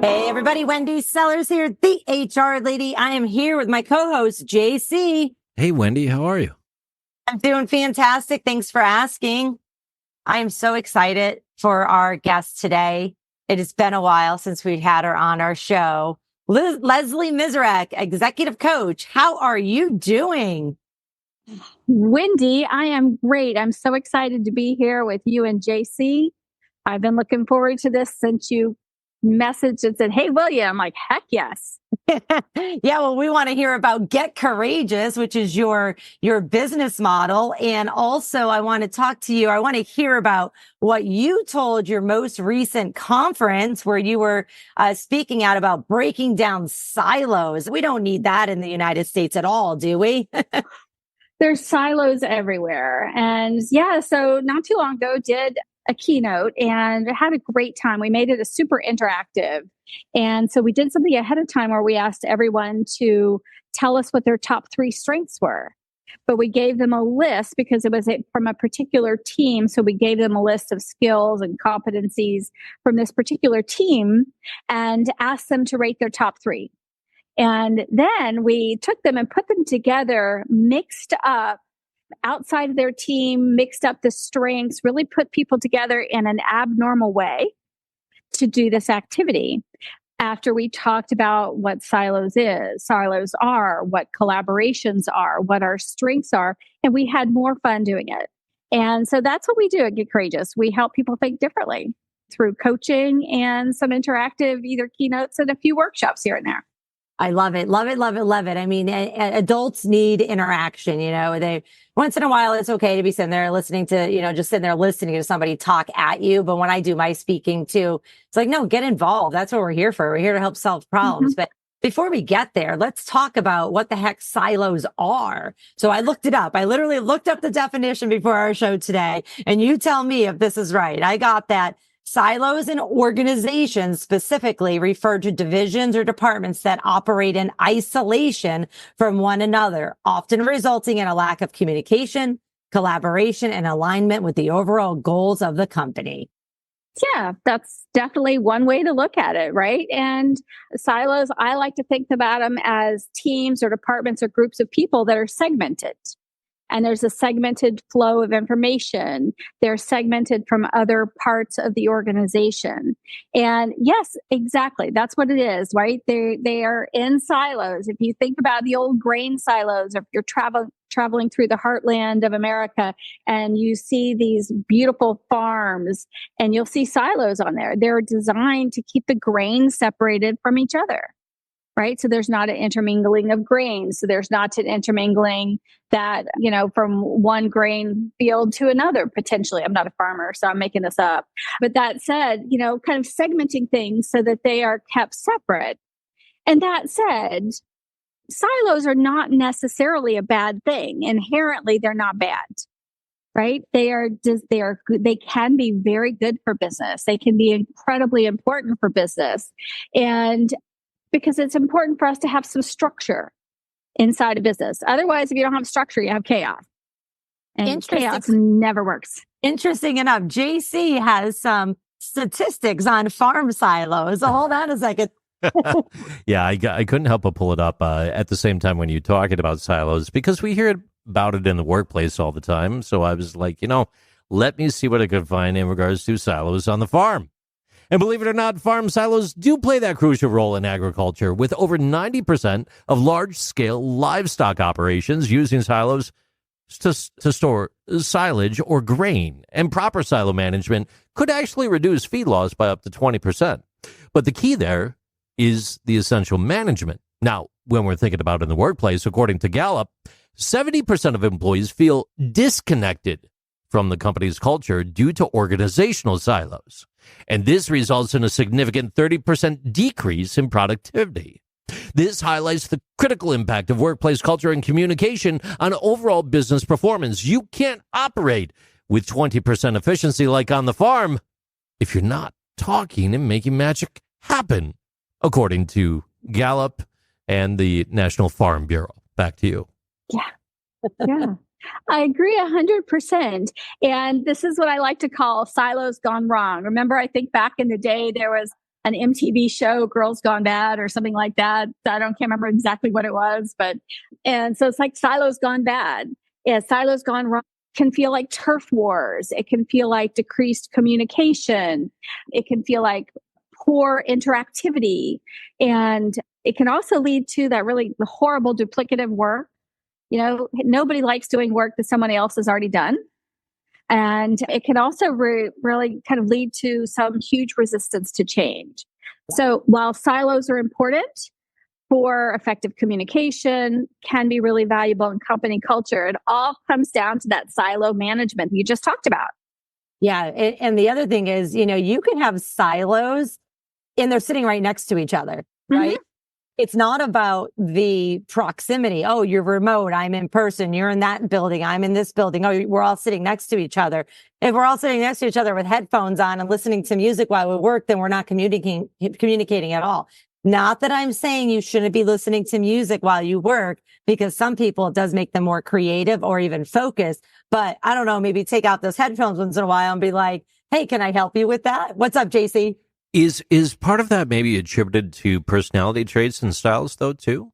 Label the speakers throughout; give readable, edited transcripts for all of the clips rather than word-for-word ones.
Speaker 1: Hey, everybody. Wendy Sellers here, the HR lady. I am here with my co-host, JC.
Speaker 2: Hey, Wendy, how are you?
Speaker 1: I'm doing fantastic. Thanks for asking. I am so excited for our guest today. It has been a while since we had her on our show. Leslie Mizerak, executive coach. How are you doing?
Speaker 3: Wendy, I am great. I'm so excited to be here with you and JC. I've been looking forward to this since you messaged and said, "Hey, will you?" I'm like, heck yes.
Speaker 1: Yeah, well, we want to hear about Get Courageous, which is your business model. And also, I want to talk to you. I want to hear about what you told your most recent conference where you were speaking out about breaking down silos. We don't need that in the United States at all, do we?
Speaker 3: There's silos everywhere. And yeah, so not too long ago, did a keynote and had a great time. We made it a super interactive. And so we did something ahead of time where we asked everyone to tell us what their top 3 strengths were. But we gave them a list because it was from a particular team. So we gave them a list of skills and competencies from this particular team and asked them to rate their top 3. And then we took them and put them together, mixed up outside of their team, mixed up the strengths, really put people together in an abnormal way to do this activity. After we talked about what silos are, what collaborations are, what our strengths are, and we had more fun doing it. And so that's what we do at Get Courageous. We help people think differently through coaching and some interactive, either keynotes and a few workshops here and there.
Speaker 1: I love it. Love it. Love it. Love it. I mean, adults need interaction. They once in a while, it's okay to be sitting there listening to, just sitting there listening to somebody talk at you. But when I do my speaking too, it's like, no, get involved. That's what we're here for. We're here to help solve problems. But before we get there, let's talk about what the heck silos are. So I looked it up. I literally looked up the definition before our show today. And you tell me if this is right. I got that. Silos in organizations specifically refer to divisions or departments that operate in isolation from one another, often resulting in a lack of communication, collaboration, and alignment with the overall goals of the company.
Speaker 3: Yeah, that's definitely one way to look at it, right? And silos, I like to think about them as teams or departments or groups of people that are segmented. And there's a segmented flow of information. They're segmented from other parts of the organization. And yes, exactly. That's what it is, right? They are in silos. If you think about the old grain silos, or if you're traveling through the heartland of America and you see these beautiful farms and you'll see silos on there, they're designed to keep the grain separated from each other. Right. So there's not an intermingling of grains. So there's not an intermingling that, from one grain field to another, potentially. I'm not a farmer, so I'm making this up. But that said, kind of segmenting things so that they are kept separate. And that said, silos are not necessarily a bad thing. Inherently, they're not bad. Right. They can be very good for business. They can be incredibly important for business. And because it's important for us to have some structure inside a business. Otherwise, if you don't have structure, you have chaos. And chaos never works.
Speaker 1: Interesting enough, JC has some statistics on farm silos. Hold on a second.
Speaker 2: Yeah, I couldn't help but pull it up at the same time when you talking about silos, because we hear about it in the workplace all the time. So I was like, let me see what I could find in regards to silos on the farm. And believe it or not, farm silos do play that crucial role in agriculture, with over 90% of large-scale livestock operations using silos to store silage or grain. And proper silo management could actually reduce feed loss by up to 20%. But the key there is the essential management. Now, when we're thinking about it in the workplace, according to Gallup, 70% of employees feel disconnected from the company's culture due to organizational silos. And this results in a significant 30% decrease in productivity. This highlights the critical impact of workplace culture and communication on overall business performance. You can't operate with 20% efficiency like on the farm if you're not talking and making magic happen, according to Gallup and the National Farm Bureau. Back to you.
Speaker 3: Yeah. I agree 100%. And this is what I like to call silos gone wrong. Remember, I think back in the day, there was an MTV show, Girls Gone Bad or something like that. Can't remember exactly what it was, and so it's like silos gone bad. Yeah, silos gone wrong can feel like turf wars. It can feel like decreased communication. It can feel like poor interactivity. And it can also lead to that really horrible duplicative work. Nobody likes doing work that someone else has already done. And it can also really kind of lead to some huge resistance to change. So while silos are important for effective communication, can be really valuable in company culture, it all comes down to that silo management you just talked about.
Speaker 1: Yeah. And the other thing is, you can have silos and they're sitting right next to each other, right? Mm-hmm. It's not about the proximity. Oh, you're remote. I'm in person. You're in that building. I'm in this building. Oh, we're all sitting next to each other. If we're all sitting next to each other with headphones on and listening to music while we work, then we're not communicating at all. Not that I'm saying you shouldn't be listening to music while you work, because some people, it does make them more creative or even focused. But I don't know, maybe take out those headphones once in a while and be like, hey, can I help you with that? What's up, JC?
Speaker 2: Is part of that maybe attributed to personality traits and styles, though, too?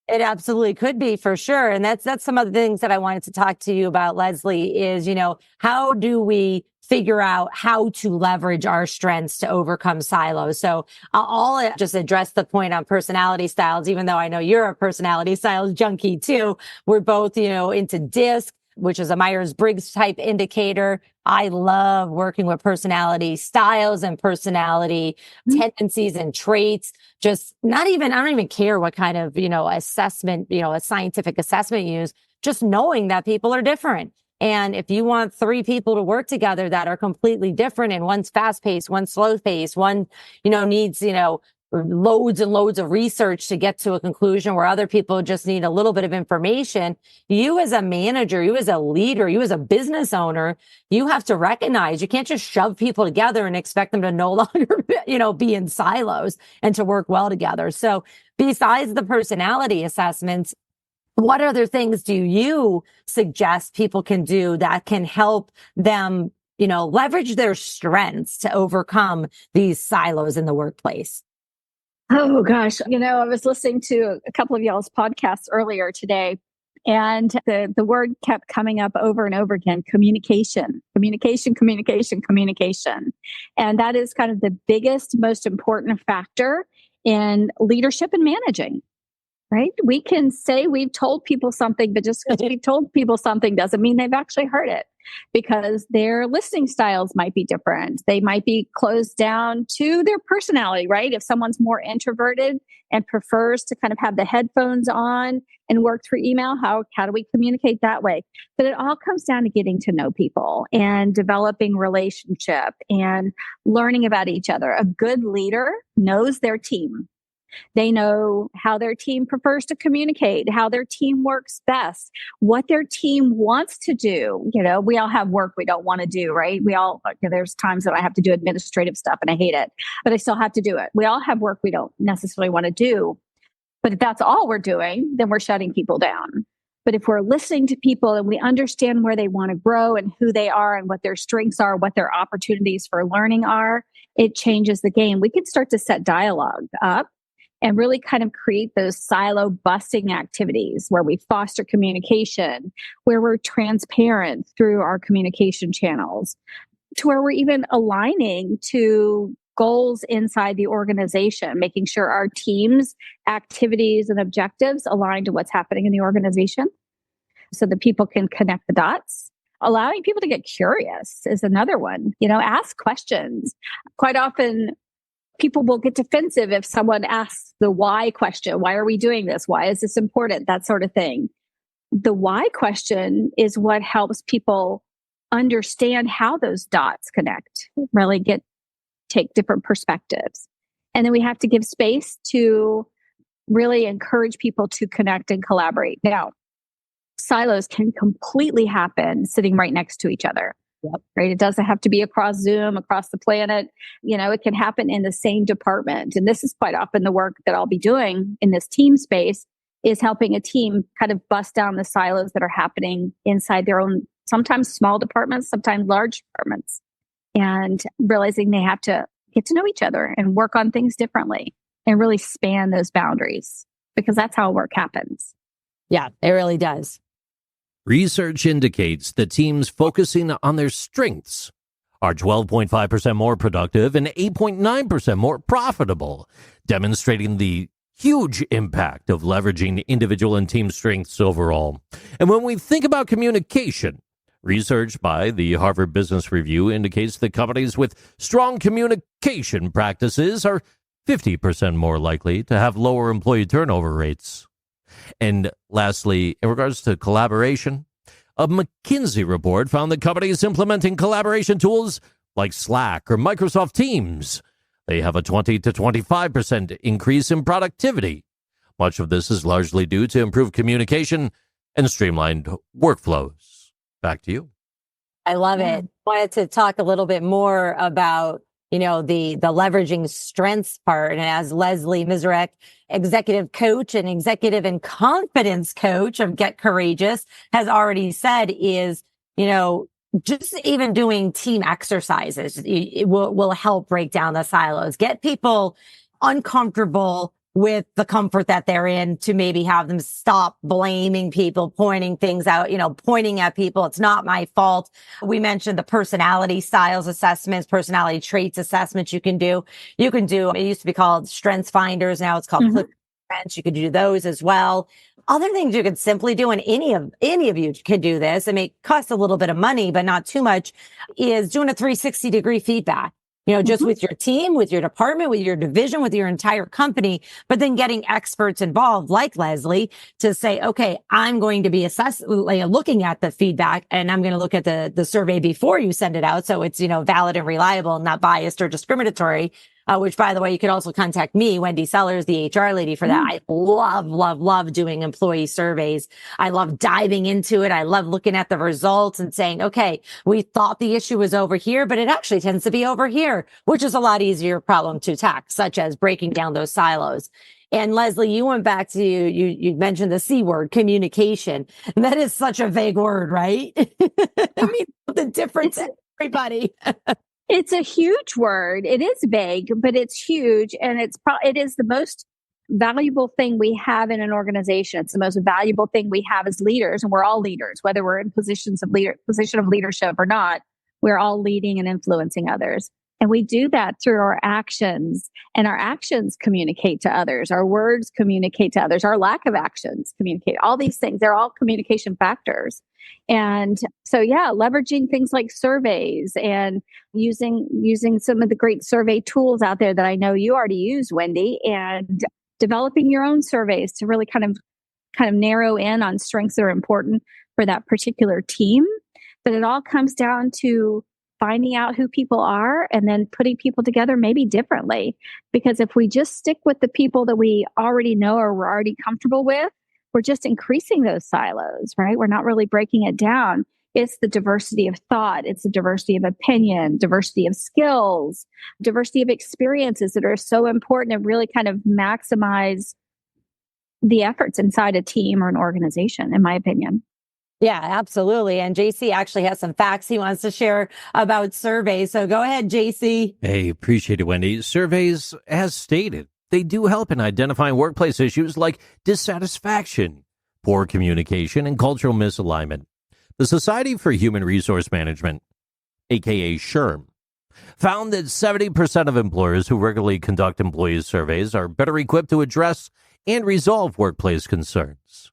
Speaker 1: It absolutely could be, for sure. And that's some of the things that I wanted to talk to you about, Leslie, is, how do we figure out how to leverage our strengths to overcome silos? So I'll just address the point on personality styles, even though I know you're a personality styles junkie too. We're both, into DISC, which is a Myers-Briggs type indicator. I love working with personality styles and personality tendencies and traits. I don't even care what kind of, assessment, a scientific assessment you use, just knowing that people are different. And if you want 3 people to work together that are completely different, and one's fast paced, one's slow paced, one, needs, loads and loads of research to get to a conclusion, where other people just need a little bit of information. You as a manager, you as a leader, you as a business owner, you have to recognize you can't just shove people together and expect them to no longer, be in silos and to work well together. So besides the personality assessments, what other things do you suggest people can do that can help them, leverage their strengths to overcome these silos in the workplace?
Speaker 3: Oh, gosh. I was listening to a couple of y'all's podcasts earlier today, and the word kept coming up over and over again: communication. And that is kind of the biggest, most important factor in leadership and managing. Right? We can say we've told people something, but just because we've told people something doesn't mean they've actually heard it, because their listening styles might be different. They might be closed down to their personality, right? If someone's more introverted and prefers to kind of have the headphones on and work through email, how do we communicate that way? But it all comes down to getting to know people and developing relationship and learning about each other. A good leader knows their team. They know how their team prefers to communicate, how their team works best, what their team wants to do. We all have work we don't want to do, right? There's times that I have to do administrative stuff and I hate it, but I still have to do it. We all have work we don't necessarily want to do. But if that's all we're doing, then we're shutting people down. But if we're listening to people and we understand where they want to grow and who they are and what their strengths are, what their opportunities for learning are, it changes the game. We can start to set dialogue up and really kind of create those silo busting activities where we foster communication, where we're transparent through our communication channels, to where we're even aligning to goals inside the organization, making sure our team's activities and objectives align to what's happening in the organization so that people can connect the dots. Allowing people to get curious is another one. Ask questions. Quite often, people will get defensive if someone asks the why question. Why are we doing this? Why is this important? That sort of thing. The why question is what helps people understand how those dots connect, really take different perspectives. And then we have to give space to really encourage people to connect and collaborate. Now, silos can completely happen sitting right next to each other. Yep. Right. It doesn't have to be across Zoom, across the planet. It can happen in the same department. And this is quite often the work that I'll be doing in this team space, is helping a team kind of bust down the silos that are happening inside their own, sometimes small departments, sometimes large departments, and realizing they have to get to know each other and work on things differently and really span those boundaries, because that's how work happens.
Speaker 1: Yeah, it really does.
Speaker 2: Research indicates that teams focusing on their strengths are 12.5% more productive and 8.9% more profitable, demonstrating the huge impact of leveraging individual and team strengths overall. And when we think about communication, research by the Harvard Business Review indicates that companies with strong communication practices are 50% more likely to have lower employee turnover rates. And lastly, in regards to collaboration, a McKinsey report found that companies implementing collaboration tools like Slack or Microsoft Teams, they have a 20 to 25% increase in productivity. Much of this is largely due to improved communication and streamlined workflows. Back to you.
Speaker 1: I love it. Wanted to talk a little bit more about, the leveraging strengths part. And as Leslie Mizerak, executive coach and executive and confidence coach of Get Courageous, has already said is, just even doing team exercises, it will help break down the silos, get people uncomfortable with the comfort that they're in, to maybe have them stop blaming people, pointing things out, pointing at people. It's not my fault. We mentioned the personality styles assessments, personality traits assessments you can do. It used to be called Strengths Finders. Now it's called Click Strengths. You could do those as well. Other things you could simply do, and any of you can do this. It may cost a little bit of money, but not too much, is doing a 360-degree feedback. Just with your team, with your department, with your division, with your entire company, but then getting experts involved like Leslie to say, okay, I'm going to be looking at the feedback, and I'm going to look at the survey before you send it out. So it's, valid and reliable, not biased or discriminatory. Which, by the way, you could also contact me, Wendy Sellers, the HR lady, for that. I love doing employee surveys. I love diving into it. I love looking at the results and saying, okay, we thought the issue was over here, but it actually tends to be over here, which is a lot easier problem to tackle, such as breaking down those silos. And Leslie, you went back to, you mentioned the C word, communication. And that is such a vague word, right? I mean, the difference in everybody.
Speaker 3: It's a huge word. It is vague, but it's huge. And it is the most valuable thing we have in an organization. It's the most valuable thing we have as leaders. And we're all leaders, whether we're in position of leadership or not. We're all leading and influencing others. And we do that through our actions, and our actions communicate to others. Our words communicate to others. Our lack of actions communicate. All these things, they're all communication factors. And so, leveraging things like surveys and using some of the great survey tools out there that I know you already use, Wendy, and developing your own surveys to really kind of narrow in on strengths that are important for that particular team. But it all comes down to finding out who people are and then putting people together maybe differently. Because if we just stick with the people that we already know or we're already comfortable with, we're just increasing those silos, right? We're not really breaking it down. It's the diversity of thought. It's the diversity of opinion, diversity of skills, diversity of experiences that are so important and really kind of maximize the efforts inside a team or an organization, in my opinion.
Speaker 1: Yeah, absolutely. And JC actually has some facts he wants to share about surveys. So go ahead, JC.
Speaker 2: Hey, appreciate it, Wendy. Surveys, as stated, they do help in identifying workplace issues like dissatisfaction, poor communication, and cultural misalignment. The Society for Human Resource Management, aka SHRM, found that 70% of employers who regularly conduct employee surveys are better equipped to address and resolve workplace concerns.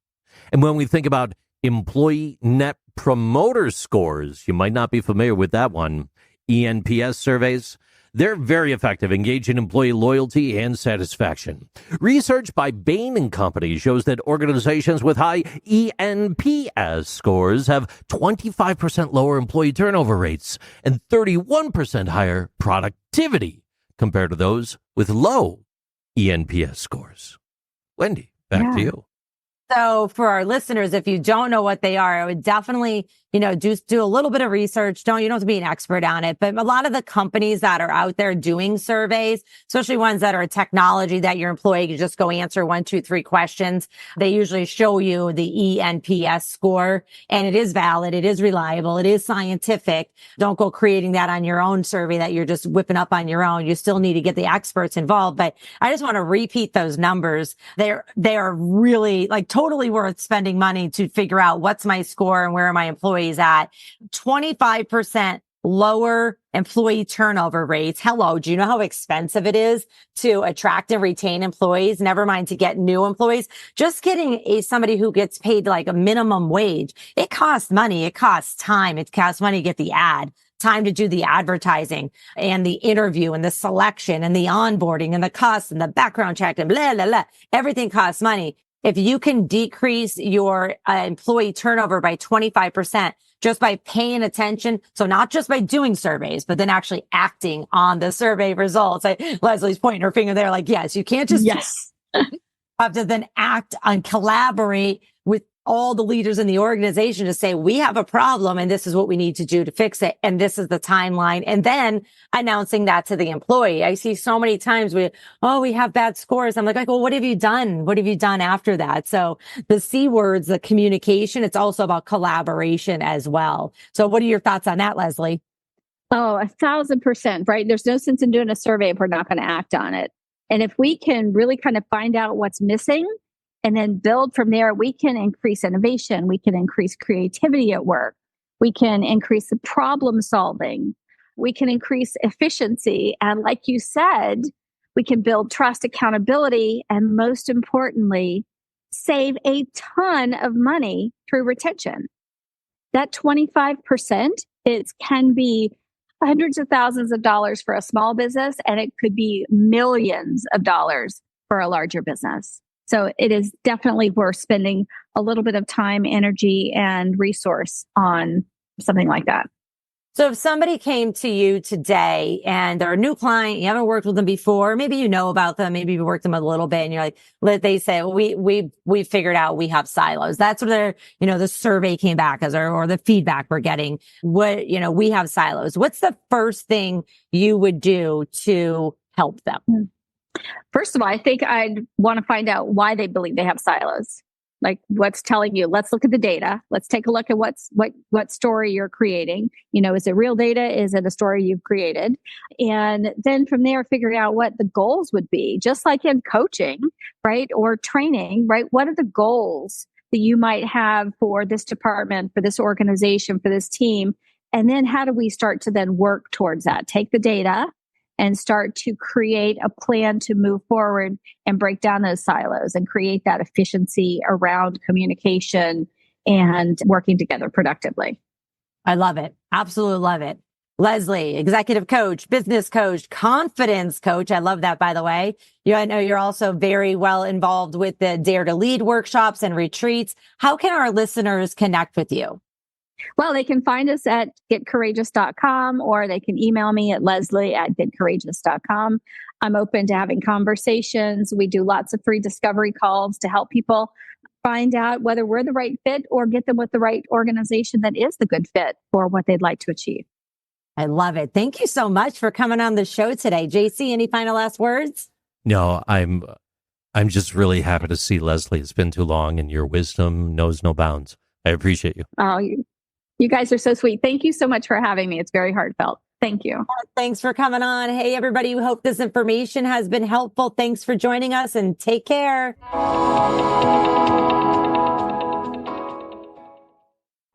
Speaker 2: And when we think about Employee Net Promoter Scores, you might not be familiar with that one, ENPS surveys, they're very effective in gauging employee loyalty and satisfaction. Research by Bain & Company shows that organizations with high ENPS scores have 25% lower employee turnover rates and 31% higher productivity compared to those with low ENPS scores. Wendy, back to you.
Speaker 1: So for our listeners, if you don't know what they are, I would definitely do a little bit of research. You don't have to be an expert on it, but a lot of the companies that are out there doing surveys, especially ones that are technology that your employee can just go answer 1, 2, 3 questions, they usually show you the ENPS score, and it is valid. It is reliable. It is scientific. Don't go creating that on your own survey that you're just whipping up on your own. You still need to get the experts involved, but I just want to repeat those numbers. They are really totally worth spending money to figure out what's my score and where are my employees at. 25% lower employee turnover rates. Hello. Do you know how expensive it is to attract and retain employees? Never mind to get new employees. Just getting somebody who gets paid like a minimum wage. It costs money. It costs time. It costs money to get the ad, time to do the advertising and the interview and the selection and the onboarding and the costs and the background check and blah, blah, blah. Everything costs money. If you can decrease your employee turnover by 25% just by paying attention, so not just by doing surveys, but then actually acting on the survey results. Leslie's pointing her finger there yes, you can't just have to then act and collaborate with all the leaders in the organization to say, we have a problem and this is what we need to do to fix it. And this is the timeline. And then announcing that to the employee. I see so many times we have bad scores. I'm like, well, what have you done? What have you done after that? So the C words, the communication, it's also about collaboration as well. So what are your thoughts on that, Leslie?
Speaker 3: Oh, 1,000%, right? There's no sense in doing a survey if we're not going to act on it. And if we can really kind of find out what's missing, and then build from there, we can increase innovation. We can increase creativity at work. We can increase the problem solving. We can increase efficiency. And like you said, we can build trust, accountability, and most importantly, save a ton of money through retention. That 25%, it can be hundreds of thousands of dollars for a small business, and it could be millions of dollars for a larger business. So it is definitely worth spending a little bit of time, energy, and resource on something like that.
Speaker 1: So if somebody came to you today and they're a new client, you haven't worked with them before, maybe you know about them, maybe you've worked with them a little bit, and you're like, they say, well, we figured out we have silos. That's what the survey came back as, or the feedback we're getting. We have silos. What's the first thing you would do to help them?
Speaker 3: First of all, I think I'd want to find out why they believe they have silos. Like what's telling you, let's look at the data. Let's take a look at what story you're creating. Is it real data? Is it a story you've created? And then from there, figuring out what the goals would be, just like in coaching, right? Or training, right? What are the goals that you might have for this department, for this organization, for this team? And then how do we start to then work towards that? Take the data and start to create a plan to move forward and break down those silos and create that efficiency around communication and working together productively.
Speaker 1: I love it. Absolutely love it. Leslie, executive coach, business coach, confidence coach. I love that, by the way. I know you're also very well involved with the Dare to Lead workshops and retreats. How can our listeners connect with you?
Speaker 3: Well, they can find us at getcourageous.com, or they can email me at leslie@getcourageous.com. I'm open to having conversations. We do lots of free discovery calls to help people find out whether we're the right fit or get them with the right organization that is the good fit for what they'd like to achieve.
Speaker 1: I love it. Thank you so much for coming on the show today. JC, any final last words?
Speaker 2: No, I'm just really happy to see Leslie. It's been too long, and your wisdom knows no bounds. I appreciate you.
Speaker 3: Oh, you guys are so sweet. Thank you so much for having me. It's very heartfelt. Thank you.
Speaker 1: Thanks for coming on. Hey, everybody. We hope this information has been helpful. Thanks for joining us and take care.